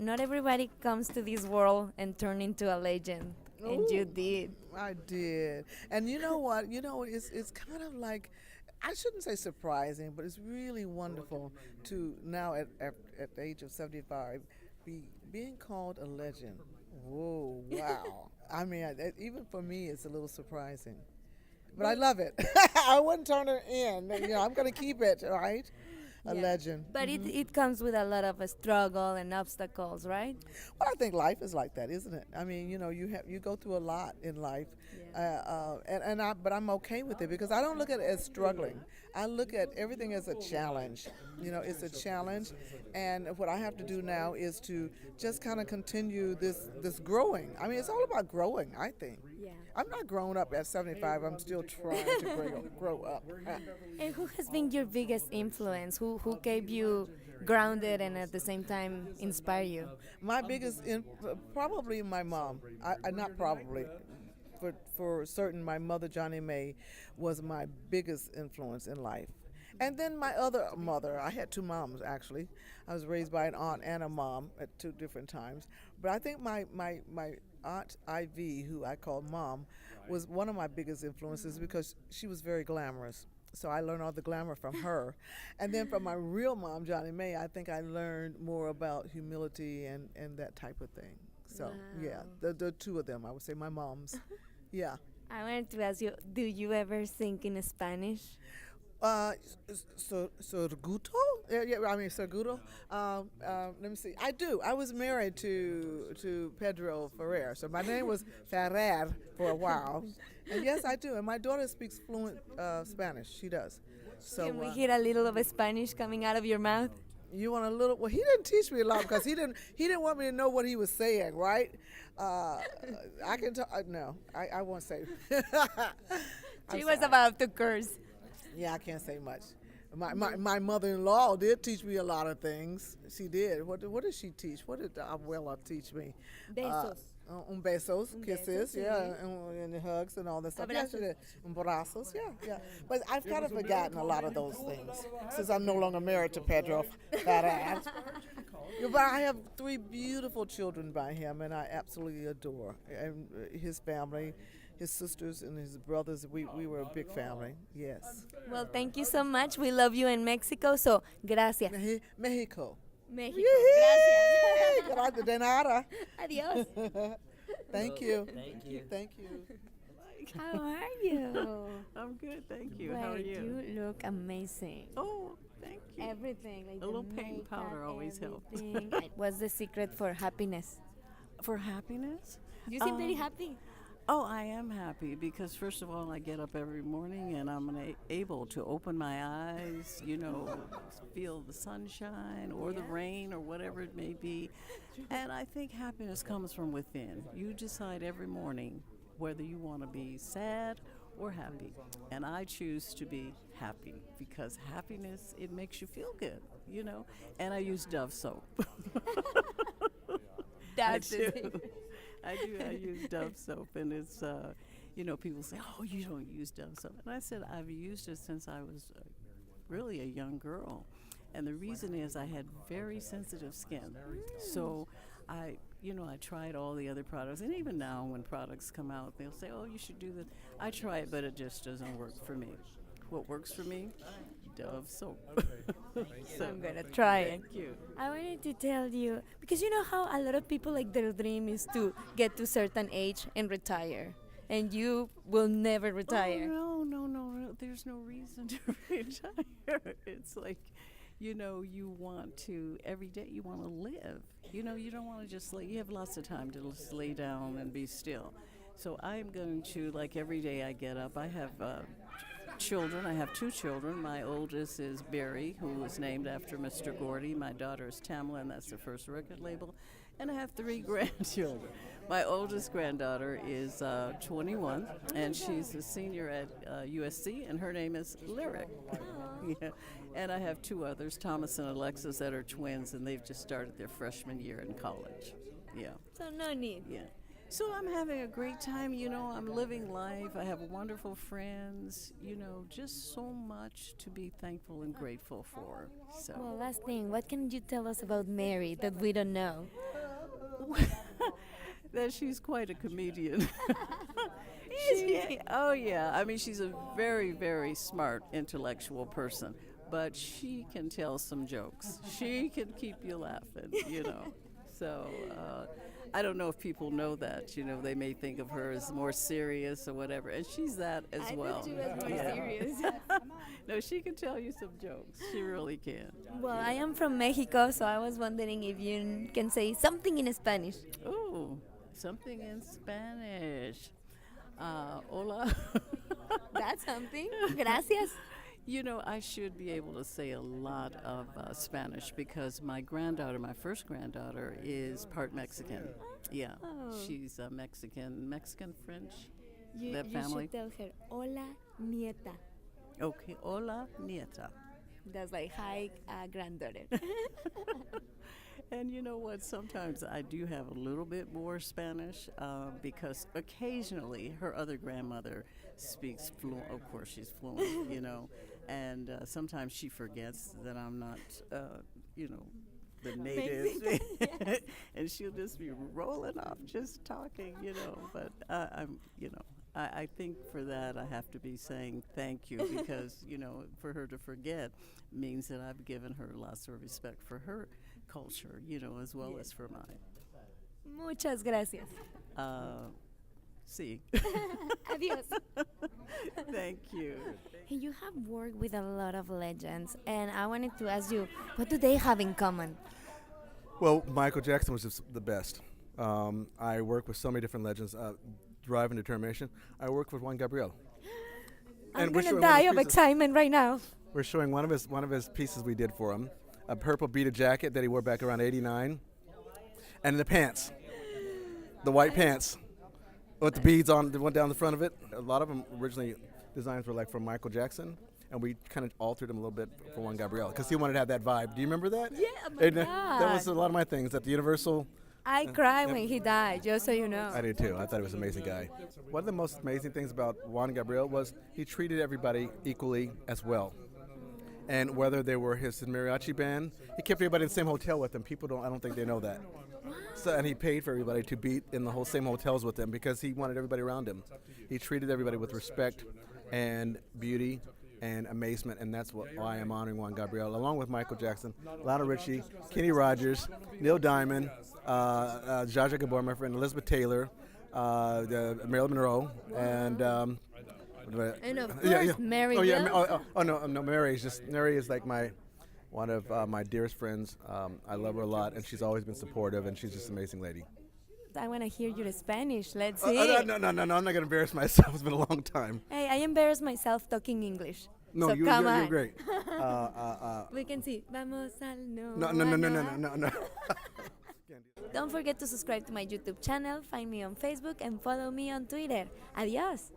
not everybody comes to this world and turn into a legend. And you did. I did. And you know what? It's kind of like, I shouldn't say surprising, but it's really wonderful to now at the age of 75 being called a legend. Whoa, wow. I mean, even for me, it's a little surprising. But I love it. I wouldn't turn it in. I'm going to keep it, right? A legend. But it comes with a lot of a struggle and obstacles, right? Well, I think life is like that, isn't it? I mean, you go through a lot in life, but I'm okay with it because I don't look at it as struggling. I look at everything as a challenge. It's a challenge, and what I have to do now is to just kind of continue this growing. I mean, it's all about growing, I think. Yeah. I'm not grown up at 75. I'm still trying to grow up. And who has been your biggest influence? Who gave you grounded and at the same time inspire you? My biggest, probably my mom. I not probably. For certain, my mother, Johnny May, was my biggest influence in life. And then my other mother, I had two moms actually. I was raised by an aunt and a mom at two different times. But I think my aunt Ivy, who I called Mom, was one of my biggest influences because she was very glamorous. So I learned all the glamour from her. And then from my real mom, Johnny May, I think I learned more about humility and that type of thing. So, yeah, the two of them, I would say my moms. Yeah. I wanted to ask you, do you ever think in Spanish? Sorguto? Sorguto. Let me see. I do. I was married to Pedro Ferrer, so my name was Ferrer for a while. And yes, I do. And my daughter speaks fluent Spanish. She does. So Can we hear a little of Spanish coming out of your mouth? You want a little? Well, he didn't teach me a lot because he didn't want me to know what he was saying, right? I can talk. No, I won't say. She was about to curse. Yeah, I can't say much. My mother-in-law did teach me a lot of things. She did. What did she teach? What did Abuela teach me? Besos. Besos, kisses, yeah, and hugs and all that stuff. Yeah, she did. Brazos, yeah. But I've kind of forgotten a lot of those things since I'm no longer married to Pedro. But I have three beautiful children by him, and I absolutely adore and his family. His sisters and his brothers, we were a big family, yes. Well, thank you so much. We love you in Mexico, so gracias. Mexico. México. Gracias. Gracias de nada. Adiós. Thank you. Thank you. Thank you. How are you? I'm good, thank you. Well, How are you? You look amazing. Oh, thank you. Everything. Like A little the paint makeup, powder always helps. everything. What's the secret for happiness? For happiness? You seem very happy. Oh, I am happy because first of all, I get up every morning and I'm able to open my eyes, feel the sunshine or the rain or whatever it may be. And I think happiness comes from within. You decide every morning whether you want to be sad or happy. And I choose to be happy because happiness, it makes you feel good, And I use Dove soap. That's I it. do. I use Dove soap, and it's, people say, oh, you don't use Dove soap. And I said, I've used it since I was really a young girl. And the reason is I had very sensitive skin. So I tried all the other products. And even now when products come out, they'll say, oh, you should do this. I try it, but it just doesn't work for me. What works for me? Dove soap. So I'm gonna try it. Thank you. I wanted to tell you because you know how a lot of people like their dream is to get to a certain age and retire, and you will never retire. Oh, no. There's no reason to retire. It's like, you want to every day. You want to live. You don't want to just you have lots of time to just lay down and be still. So I'm going to every day I get up. I have. Children. I have two children. My oldest is Barry, who was named after Mr. Gordy. My daughter is Tamla, and that's the first record label. And I have three grandchildren. My oldest granddaughter is 21, and she's a senior at USC, and her name is Lyric. Yeah. And I have two others, Thomas and Alexis, that are twins, and they've just started their freshman year in college. Yeah. So no need. Yeah. So I'm having a great time, I'm living life. I have wonderful friends, just so much to be thankful and grateful for. So. Well, last thing, what can you tell us about Mary that we don't know? that she's quite a comedian. Is she? Oh yeah, I mean she's a very, very smart intellectual person, but she can tell some jokes. She can keep you laughing, you know. So I don't know if people know that. You know, they may think of her as more serious or whatever, and she's that as I well. thought she was more serious. No, she can tell you some jokes. She really can. Well, I am from Mexico, so I was wondering if you can say something in Spanish. Ooh, something in Spanish. Hola. That's something. Gracias. You know, I should be able to say a lot of Spanish because my granddaughter, my first granddaughter, is part Mexican. Yeah, Oh. she's Mexican French. You, That you family. should tell her, hola, nieta. Okay, hola, nieta. That's like, hi, granddaughter. And you know what? Sometimes I do have a little bit more Spanish because occasionally her other grandmother speaks fluent. Of course, she's fluent, you know. And sometimes she forgets that I'm not, you know, the native. And she'll just be rolling off just talking, you know. But I'm, you know, I think for that I have to be saying thank you because, you know, for her to forget means that I've given her lots of respect for her culture, you know, as well as for mine. Muchas gracias. See. Adios. Thank you. Hey, you have worked with a lot of legends, and I wanted to ask you, what do they have in common? Well, Michael Jackson was just the best. I work with so many different legends. Drive and Determination. I work with Juan Gabriel. I'm we're gonna showing one of die his of pieces. excitement right now. We're showing one of his pieces we did for him, a purple beaded jacket that he wore back around '89, and the pants, the white pants, with the beads on that went down the front of it. A lot of them originally designs were like from Michael Jackson, and we kind of altered them a little bit for Juan Gabriel because he wanted to have that vibe. Do you remember that? Yeah, my And, that was God. a lot of my things at the Universal. I cried when he died, just so you know. I did too. I thought he was an amazing guy. One of the most amazing things about Juan Gabriel was he treated everybody equally as well. And whether they were his mariachi band, he kept everybody in the same hotel with him. I don't think they know that. So, and he paid for everybody to be in the whole same hotels with him because he wanted everybody around him. He treated everybody with respect and beauty and amazement, and that's why I'm honoring Juan Gabriel, along with Michael Jackson, Lionel Richie, Kenny Rogers, Neil Diamond, Zsa Zsa Gabor, my friend Elizabeth Taylor, Marilyn Monroe, and And of course, Mary Oh yeah, Will. no, Mary is like one of my dearest friends. I love her a lot, and she's always been supportive, and she's just an amazing lady. I want to hear your Spanish. Let's see. No, I'm not going to embarrass myself. It's been a long time. Hey, I embarrass myself talking English. No, so you're come on. great. We can see. Vamos al no. No. Don't forget to subscribe to my YouTube channel, find me on Facebook, and follow me on Twitter. Adios.